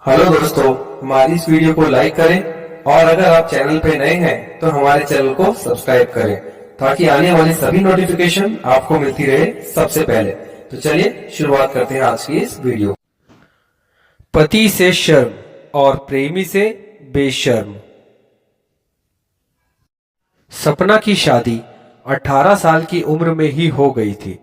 Hello दोस्तों, हमारी इस वीडियो को लाइक करें और अगर आप चैनल पे नए हैं तो हमारे चैनल को सब्सक्राइब करें ताकि आने वाली सभी नोटिफिकेशन आपको मिलती रहे सबसे पहले। तो चलिए शुरुआत करते हैं आज की इस वीडियो। पति से शर्म और प्रेमी से बेशर्म। सपना की शादी 18 साल की उम्र में ही हो गई थी।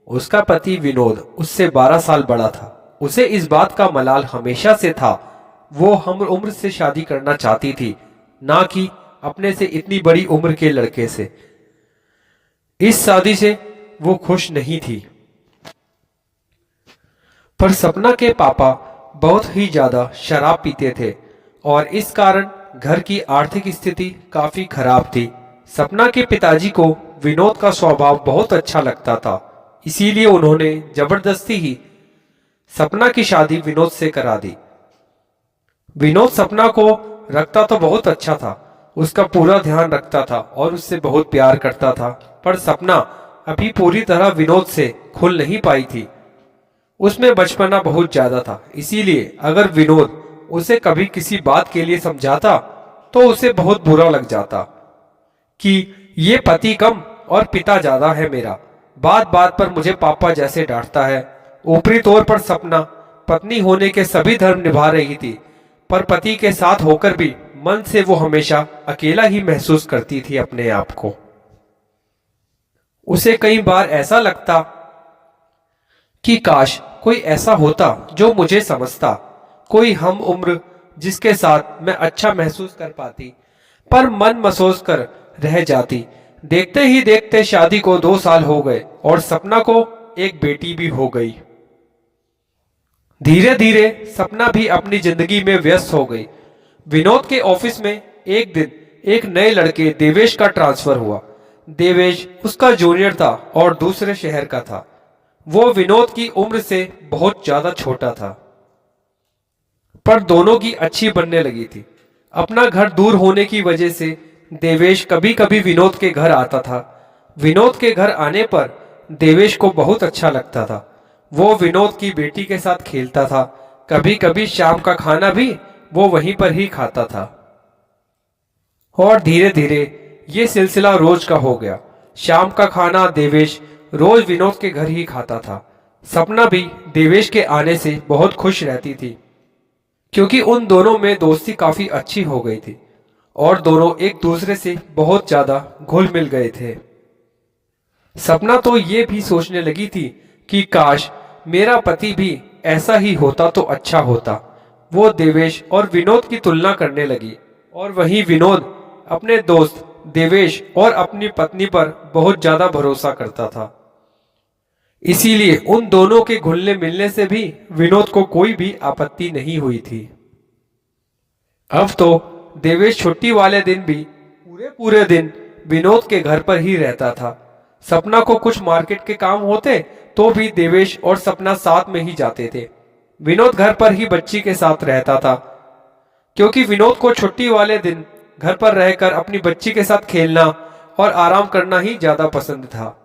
उसका पति विनोद उससे 12 साल बड़ा था। उसे इस बात का मलाल हमेशा से था। वो हम उम्र से शादी करना चाहती थी, ना कि अपने से इतनी बड़ी उम्र के लड़के से। इस शादी से वो खुश नहीं थी। पर सपना के पापा बहुत ही ज्यादा शराब पीते थे और इस कारण घर की आर्थिक स्थिति काफी खराब थी। सपना के पिताजी को विनोद का स्वभाव बहुत अच्छा लगता था, इसीलिए उन्होंने जबरदस्ती ही सपना की शादी विनोद से करा दी। विनोद सपना को रखता तो बहुत अच्छा था, उसका पूरा ध्यान रखता था और उससे बहुत प्यार करता था। पर सपना अभी पूरी तरह विनोद से खुल नहीं पाई थी। उसमें बचपना बहुत ज्यादा था, इसीलिए अगर विनोद उसे कभी किसी बात के लिए समझाता तो उसे बहुत बुरा लग जाता कि ये पति कम और पिता ज्यादा है मेरा। बात बात पर मुझे पापा जैसे डांटता है। ऊपरी तौर पर सपना पत्नी होने के सभी धर्म निभा रही थी, पर पति के साथ होकर भी मन से वो हमेशा अकेला ही महसूस करती थी अपने आप को। उसे कई बार ऐसा लगता कि काश कोई ऐसा होता जो मुझे समझता, कोई हम उम्र जिसके साथ मैं अच्छा महसूस कर पाती। पर मन मसोस कर रह जाती। देखते ही देखते शादी को 2 साल हो गए और सपना को एक बेटी भी हो गई। धीरे धीरे सपना भी अपनी जिंदगी में व्यस्त हो गई। विनोद के ऑफिस में एक दिन एक नए लड़के देवेश का ट्रांसफर हुआ। देवेश उसका जूनियर था और दूसरे शहर का था। वो विनोद की उम्र से बहुत ज्यादा छोटा था, पर दोनों की अच्छी बनने लगी थी। अपना घर दूर होने की वजह से देवेश कभी कभी विनोद के घर आता था। विनोद के घर आने पर देवेश को बहुत अच्छा लगता था। वो विनोद की बेटी के साथ खेलता था। कभी कभी शाम का खाना भी वो वहीं पर ही खाता था और धीरे धीरे ये सिलसिला रोज का हो गया। शाम का खाना देवेश रोज विनोद के घर ही खाता था। सपना भी देवेश के आने से बहुत खुश रहती थी, क्योंकि उन दोनों में दोस्ती काफी अच्छी हो गई थी और दोनों एक दूसरे से बहुत ज्यादा घुल मिल गए थे। सपना तो ये भी सोचने लगी थी कि काश मेरा पति भी ऐसा ही होता तो अच्छा होता। वो देवेश और विनोद की तुलना करने लगी और वहीं विनोद अपने दोस्त देवेश और अपनी पत्नी पर बहुत ज्यादा भरोसा करता था। इसीलिए उन दोनों के घुलने मिलने से भी विनोद को कोई भी आपत्ति नहीं हुई थी। अब तो देवेश छुट्टी वाले दिन भी पूरे पूरे दिन विनोद के घर पर ही रहता था। सपना को कुछ मार्केट के काम होते तो भी देवेश और सपना साथ में ही जाते थे। विनोद घर पर ही बच्ची के साथ रहता था, क्योंकि विनोद को छुट्टी वाले दिन घर पर रहकर अपनी बच्ची के साथ खेलना और आराम करना ही ज्यादा पसंद था।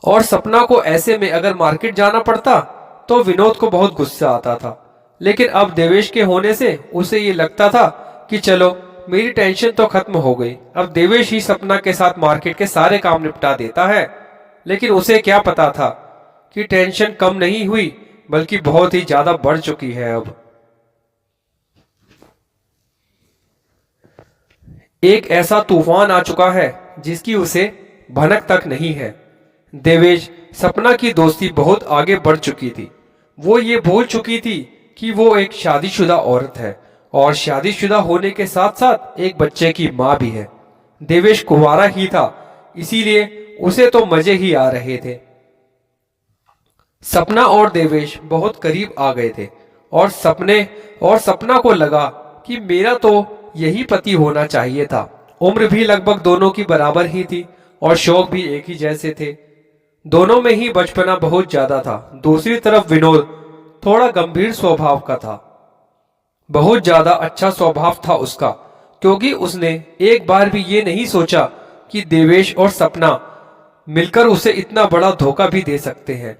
और सपना को ऐसे में अगर मार्केट जाना पड़ता तो विनोद को बहुत गुस्सा आता था। लेकिन अब देवेश के होने से उसे ये लगता था कि चलो मेरी टेंशन तो खत्म हो गई, अब देवेश ही सपना के साथ मार्केट के सारे काम निपटा देता है। लेकिन उसे क्या पता था कि टेंशन कम नहीं हुई बल्कि बहुत ही ज्यादा बढ़ चुकी है। अब एक ऐसा तूफान आ चुका है जिसकी उसे भनक तक नहीं है। देवेश सपना की दोस्ती बहुत आगे बढ़ चुकी थी। वो ये भूल चुकी थी कि वो एक शादीशुदा औरत है और शादीशुदा होने के साथ साथ एक बच्चे की माँ भी है। देवेश कुंवारा ही था, इसीलिए उसे तो मजे ही आ रहे थे। सपना और देवेश बहुत करीब आ गए थे और सपना को लगा कि मेरा तो यही पति होना चाहिए था। उम्र भी लगभग दोनों की बराबर ही थी और शौक भी एक ही जैसे थे। दोनों में ही बचपना बहुत ज्यादा था। दूसरी तरफ विनोद थोड़ा गंभीर स्वभाव का था। बहुत ज्यादा अच्छा स्वभाव था उसका, क्योंकि उसने एक बार भी ये नहीं सोचा कि देवेश और सपना मिलकर उसे इतना बड़ा धोखा भी दे सकते हैं।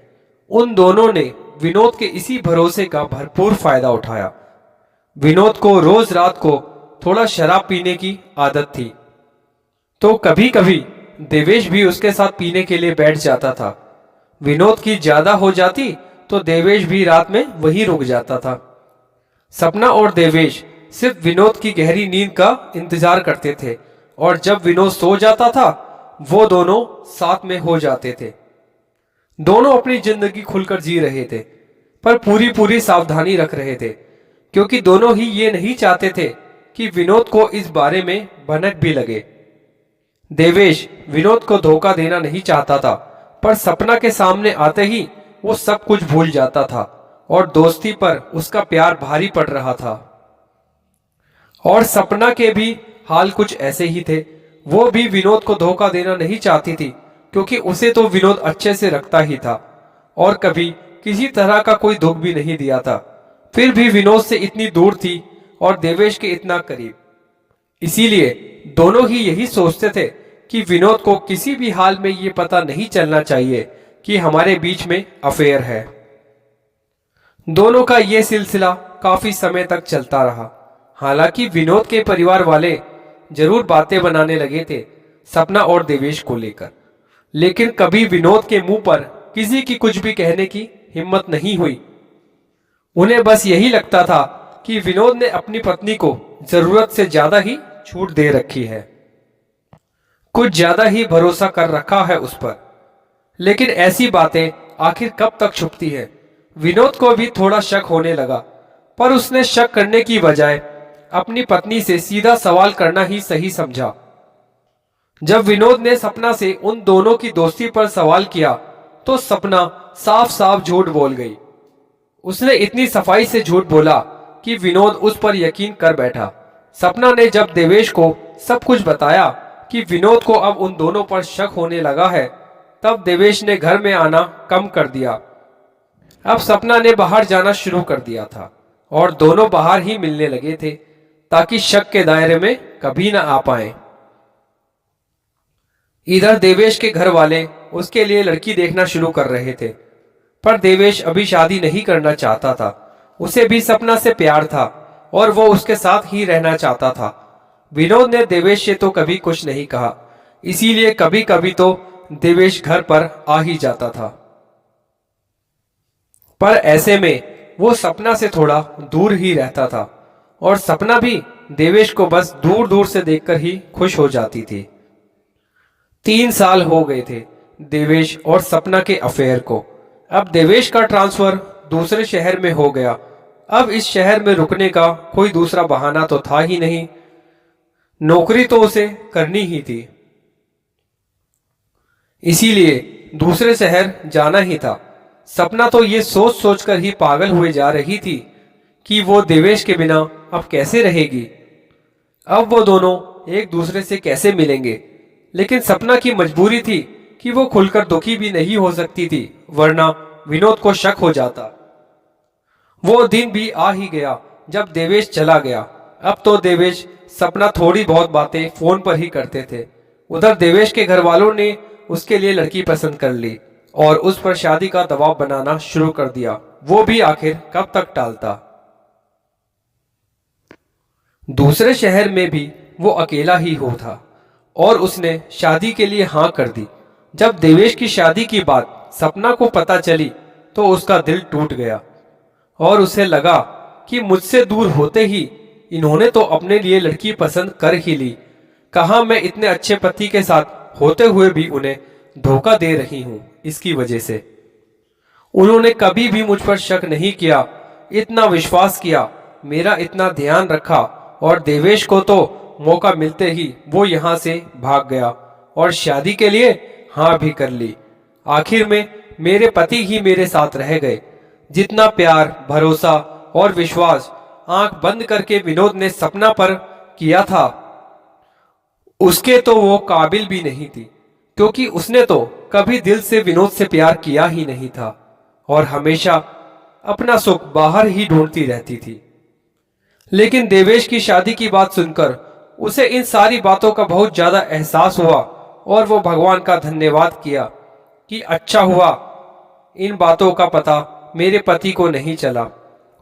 उन दोनों ने विनोद के इसी भरोसे का भरपूर फायदा उठाया। विनोद को रोज रात को थोड़ा शराब पीने की आदत थी, तो कभी कभी देवेश भी उसके साथ पीने के लिए बैठ जाता था। विनोद की ज्यादा हो जाती तो देवेश भी रात में वहीं रुक जाता था। सपना और देवेश सिर्फ विनोद की गहरी नींद का इंतजार करते थे, और जब विनोद सो जाता था वो दोनों साथ में हो जाते थे। दोनों अपनी जिंदगी खुलकर जी रहे थे, पर पूरी पूरी सावधानी रख रहे थे, क्योंकि दोनों ही ये नहीं चाहते थे कि विनोद को इस बारे में भनक भी लगे। देवेश विनोद को धोखा देना नहीं चाहता था, पर सपना के सामने आते ही वो सब कुछ भूल जाता था और दोस्ती पर उसका प्यार भारी पड़ रहा था। और सपना के भी हाल कुछ ऐसे ही थे। वो भी विनोद को धोखा देना नहीं चाहती थी, क्योंकि उसे तो विनोद अच्छे से रखता ही था और कभी किसी तरह का कोई दुख भी नहीं दिया था। फिर भी विनोद से इतनी दूर थी और देवेश के इतना करीब। इसीलिए दोनों ही यही सोचते थे कि विनोद को किसी भी हाल में ये पता नहीं चलना चाहिए कि हमारे बीच में अफेयर है। दोनों का ये सिलसिला काफी समय तक चलता रहा। हालांकि विनोद के परिवार वाले जरूर बातें बनाने लगे थे सपना और देवेश को लेकर, लेकिन कभी विनोद के मुंह पर किसी की कुछ भी कहने की हिम्मत नहीं हुई। उन्हें बस यही लगता था कि विनोद ने अपनी पत्नी को जरूरत से ज्यादा ही छूट दे रखी है, कुछ ज्यादा ही भरोसा कर रखा है उस पर। लेकिन ऐसी बातें आखिर कब तक छुपती है। विनोद को भी थोड़ा शक होने लगा, पर उसने शक करने की बजाय अपनी पत्नी से सीधा सवाल करना ही सही समझा। जब विनोद ने सपना से उन दोनों की दोस्ती पर सवाल किया तो सपना साफ साफ झूठ बोल गई। उसने इतनी सफाई से झूठ बोला कि विनोद उस पर यकीन कर बैठा। सपना ने जब देवेश को सब कुछ बताया कि विनोद को अब उन दोनों पर शक होने लगा है, तब देवेश ने घर में आना कम कर दिया। अब सपना ने बाहर जाना शुरू कर दिया था और दोनों बाहर ही मिलने लगे थे, ताकि शक के दायरे में कभी ना आ पाए। इधर देवेश के घर वाले उसके लिए लड़की देखना शुरू कर रहे थे, पर देवेश अभी शादी नहीं करना चाहता था। उसे भी सपना से प्यार था और वो उसके साथ ही रहना चाहता था। विनोद ने देवेश से तो कभी कुछ नहीं कहा, इसीलिए कभी कभी तो देवेश घर पर आ ही जाता था। पर ऐसे में वो सपना से थोड़ा दूर ही रहता था और सपना भी देवेश को बस दूर दूर से देखकर ही खुश हो जाती थी। 3 साल हो गए थे देवेश और सपना के अफेयर को। अब देवेश का ट्रांसफर दूसरे शहर में हो गया। अब इस शहर में रुकने का कोई दूसरा बहाना तो था ही नहीं, नौकरी तो उसे करनी ही थी, इसीलिए दूसरे शहर जाना ही था। सपना तो ये सोच सोच कर ही पागल हुए जा रही थी कि वो देवेश के बिना अब कैसे रहेगी। अब वो दोनों एक दूसरे से कैसे मिलेंगे, लेकिन सपना की मजबूरी थी कि वो खुलकर दुखी भी नहीं हो सकती थी, वरना विनोद को शक हो जाता। वो दिन भी आ ही गया जब देवेश चला गया। अब तो देवेश सपना थोड़ी बहुत बातें फोन पर ही करते थे। उधर देवेश के घर वालों ने उसके लिए लड़की पसंद कर ली और उस पर शादी का दबाव बनाना शुरू कर दिया। वो भी आखिर कब तक टालता। दूसरे शहर में भी वो अकेला ही हो था और उसने शादी के लिए हाँ कर दी। जब देवेश की शादी की बात सपना को पता चली तो उसका दिल टूट गया और उसे लगा कि मुझसे दूर होते ही इन्होंने तो अपने लिए लड़की पसंद कर ही ली। कहाँ मैं इतने अच्छे पति के साथ होते हुए भी उन्हें धोखा दे रही हूं इसकी वजह से। उन्होंने कभी भी मुझ पर शक नहीं किया, इतना विश्वास किया, मेरा इतना ध्यान रखा, और देवेश को तो मौका मिलते ही वो यहां से भाग गया और शादी के लिए हाँ भी कर ली। आखिर में मेरे पति ही मेरे साथ रह गए। जितना प्यार, भरोसा और विश्वास आंख बंद करके विनोद ने सपना पर किया था, उसके तो वो काबिल भी नहीं थी, क्योंकि उसने तो कभी दिल से विनोद से प्यार किया ही नहीं था और हमेशा अपना सुख बाहर ही ढूंढती रहती थी। लेकिन देवेश की शादी की बात सुनकर उसे इन सारी बातों का बहुत ज्यादा एहसास हुआ और वो भगवान का धन्यवाद किया कि अच्छा हुआ इन बातों का पता मेरे पति को नहीं चला।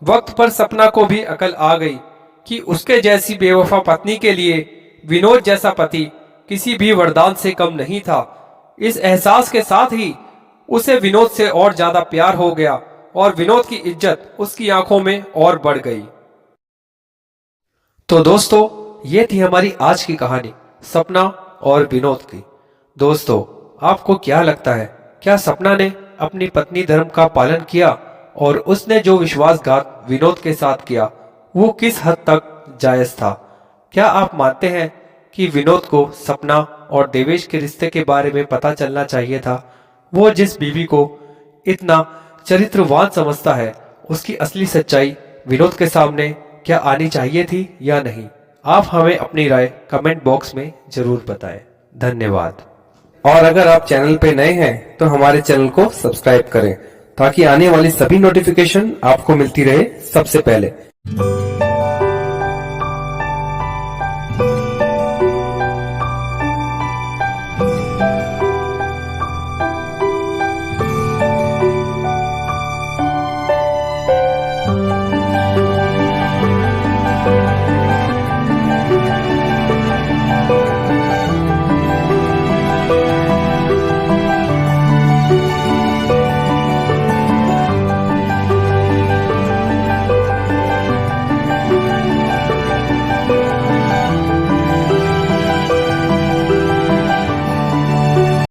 वक्त पर सपना को भी अकल आ गई कि उसके जैसी बेवफा पत्नी के लिए विनोद जैसा पति किसी भी वरदान से कम नहीं था। इस एहसास के साथ ही उसे विनोद से और ज्यादा प्यार हो गया और विनोद की इज्जत उसकी आंखों में और बढ़ गई। तो दोस्तों, ये थी हमारी आज की कहानी सपना और विनोद की। दोस्तों, आपको क्या लगता है, क्या सपना ने अपनी पत्नी धर्म का पालन किया और उसने जो विश्वासघात विनोद के साथ किया वो किस हद तक जायज था? क्या आप मानते हैं कि विनोद को सपना और देवेश के रिश्ते के बारे में पता चलना चाहिए था? वो जिस बीवी को इतना चरित्रवान समझता है, उसकी असली सच्चाई विनोद के सामने क्या आनी चाहिए थी या नहीं? आप हमें अपनी राय कमेंट बॉक्स में जरूर बताएं। धन्यवाद। और अगर आप चैनल पे नए हैं तो हमारे चैनल को सब्सक्राइब करें ताकि आने वाली सभी नोटिफिकेशन आपको मिलती रहे सबसे पहले।